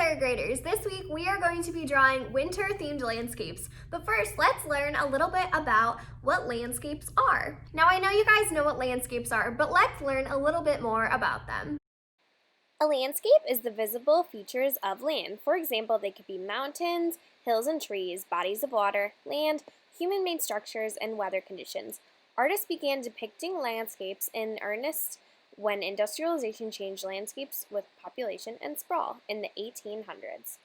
third graders. This week we are going to be drawing winter themed landscapes. But first, let's learn a little bit about what landscapes are. Now I know you guys know what landscapes are, but let's learn a little bit more about them. A landscape is the visible features of land. For example, they could be mountains, hills and trees, bodies of water, land, human-made structures, and weather conditions. Artists began depicting landscapes in earnest when industrialization changed landscapes with population and sprawl in the 1800s.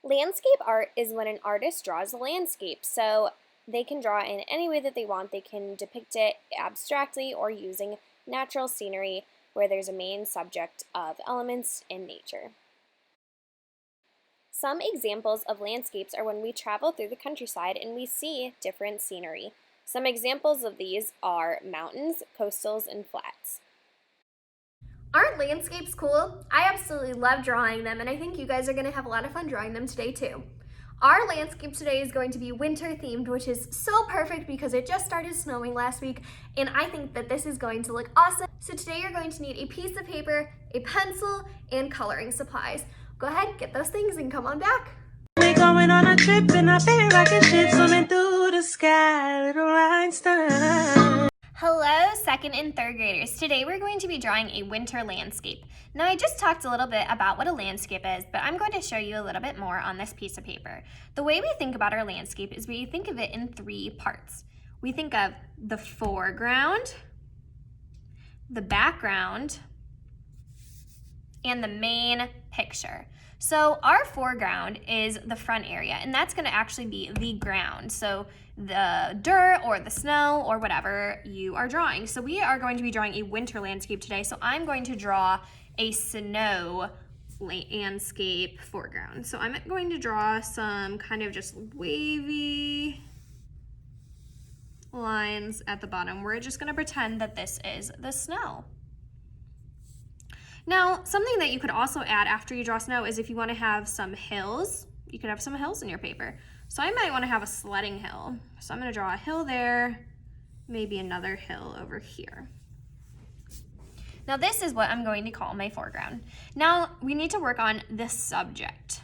Landscape art is when an artist draws a landscape, so they can draw in any way that they want. They can depict it abstractly or using natural scenery where there's a main subject of elements in nature. Some examples of landscapes are when we travel through the countryside and we see different scenery. Some examples of these are mountains, coastals, and flats. Aren't landscapes cool? I absolutely love drawing them, and I think you guys are going to have a lot of fun drawing them today too. Our landscape today is going to be winter themed, which is so perfect because it just started snowing last week, and I think that this is going to look awesome. So today you're going to need a piece of paper, a pencil, and coloring supplies. Go ahead, get those things, and come on back. We're going on a trip in a big rocket ship, swimming through the sky, little Einstein. Hello, second and third graders. Today we're going to be drawing a winter landscape. Now I just talked a little bit about what a landscape is, but I'm going to show you a little bit more on this piece of paper. The way we think about our landscape is we think of it in three parts. We think of the foreground, the background, and the main picture. So our foreground is the front area, and that's going to actually be the ground. So the dirt or the snow or whatever you are drawing. So we are going to be drawing a winter landscape today. So I'm going to draw a snow landscape foreground. So I'm going to draw some kind of just wavy lines at the bottom. We're just going to pretend that this is the snow. Now, something that you could also add after you draw snow is if you want to have some hills, you could have some hills in your paper. So I might want to have a sledding hill. So I'm going to draw a hill there, maybe another hill over here. Now this is what I'm going to call my foreground. Now we need to work on the subject.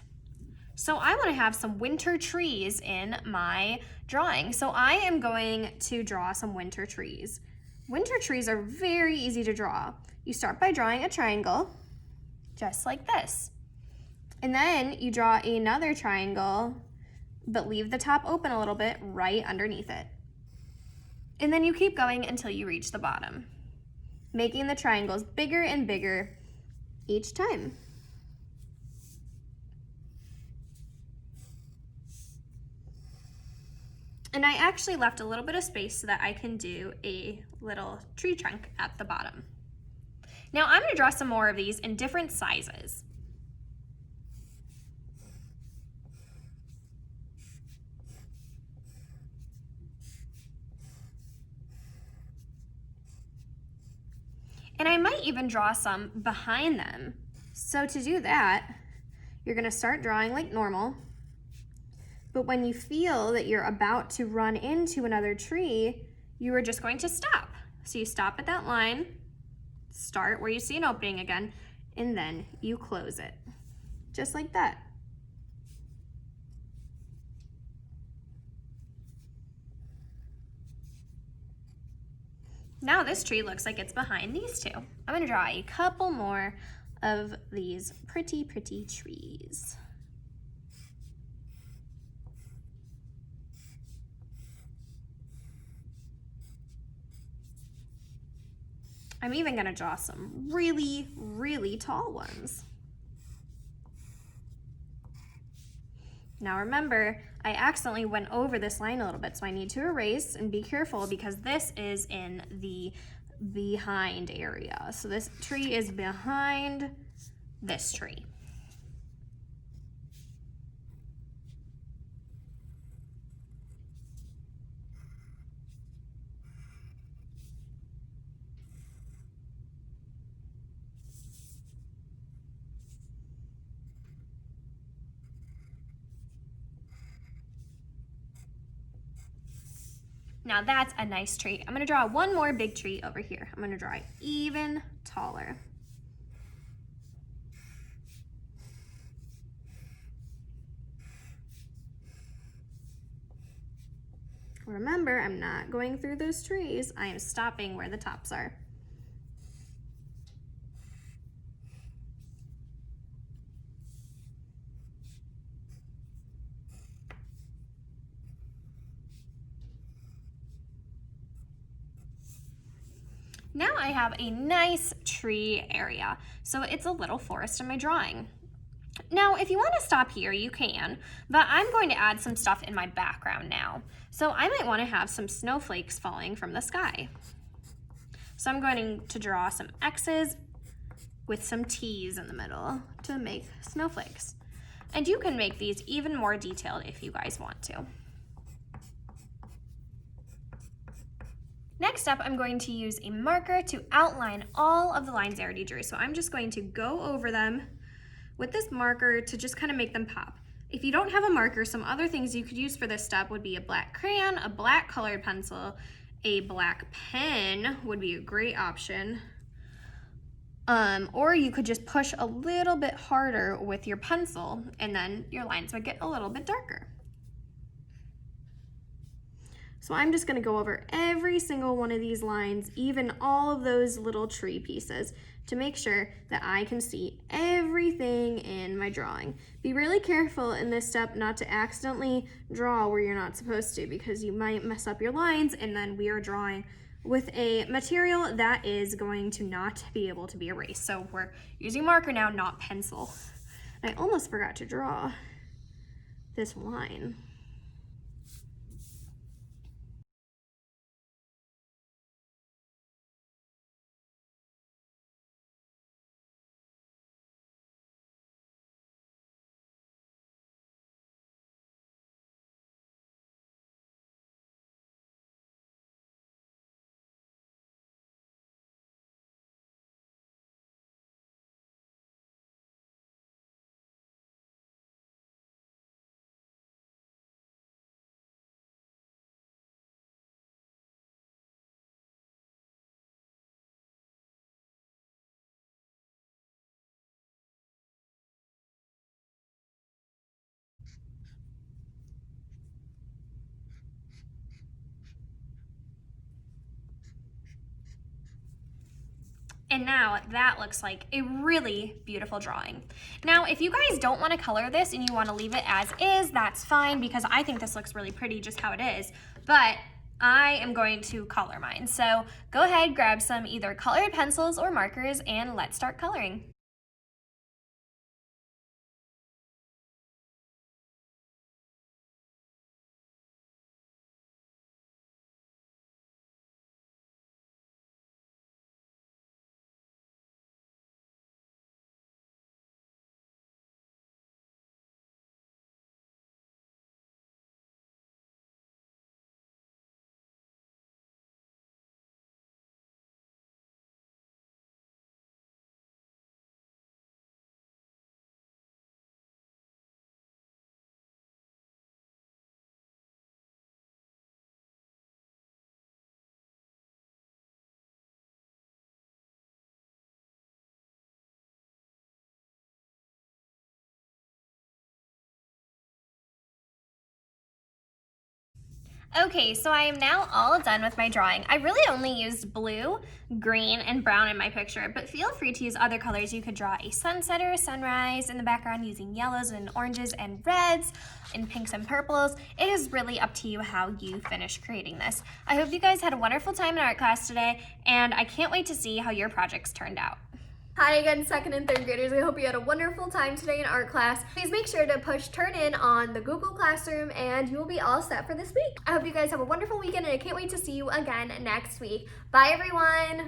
So I want to have some winter trees in my drawing. So I am going to draw some winter trees. Winter trees are very easy to draw. You start by drawing a triangle, just like this. And then you draw another triangle, but leave the top open a little bit right underneath it. And then you keep going until you reach the bottom, making the triangles bigger and bigger each time. And I actually left a little bit of space so that I can do a little tree trunk at the bottom. Now I'm going to draw some more of these in different sizes. And I might even draw some behind them. So to do that, you're going to start drawing like normal. But when you feel that you're about to run into another tree, you are just going to stop. So you stop at that line, start where you see an opening again, and then you close it, just like that. Now this tree looks like it's behind these two. I'm going to draw a couple more of these pretty, pretty trees. I'm even going to draw some really, really tall ones. Now remember, I accidentally went over this line a little bit, so I need to erase and be careful because this is in the behind area. So this tree is behind this tree. Now that's a nice tree. I'm gonna draw one more big tree over here. I'm gonna draw it even taller. Remember, I'm not going through those trees. I am stopping where the tops are. Now I have a nice tree area, so it's a little forest in my drawing. Now, if you want to stop here, you can, but I'm going to add some stuff in my background now. So I might want to have some snowflakes falling from the sky. So I'm going to draw some X's with some T's in the middle to make snowflakes. And you can make these even more detailed if you guys want to. Next up, I'm going to use a marker to outline all of the lines I already drew. So I'm just going to go over them with this marker to just kind of make them pop. If you don't have a marker, some other things you could use for this step would be a black crayon, a black colored pencil, a black pen would be a great option. Or you could just push a little bit harder with your pencil and then your lines would get a little bit darker. So I'm just gonna go over every single one of these lines, even all of those little tree pieces, to make sure that I can see everything in my drawing. Be really careful in this step not to accidentally draw where you're not supposed to, because you might mess up your lines, and then we are drawing with a material that is going to not be able to be erased. So we're using marker now, not pencil. I almost forgot to draw this line. And now that looks like a really beautiful drawing. Now, if you guys don't want to color this and you want to leave it as is, that's fine, because I think this looks really pretty just how it is. But I am going to color mine. So go ahead, grab some either colored pencils or markers, and let's start coloring. Okay, so I am now all done with my drawing. I really only used blue, green, and brown in my picture, but feel free to use other colors. You could draw a sunset or a sunrise in the background using yellows and oranges and reds and pinks and purples. It is really up to you how you finish creating this. I hope you guys had a wonderful time in art class today, and I can't wait to see how your projects turned out. Hi again, 2nd and 3rd graders. I hope you had a wonderful time today in art class. Please make sure to push turn in on the Google Classroom and you will be all set for this week. I hope you guys have a wonderful weekend and I can't wait to see you again next week. Bye everyone.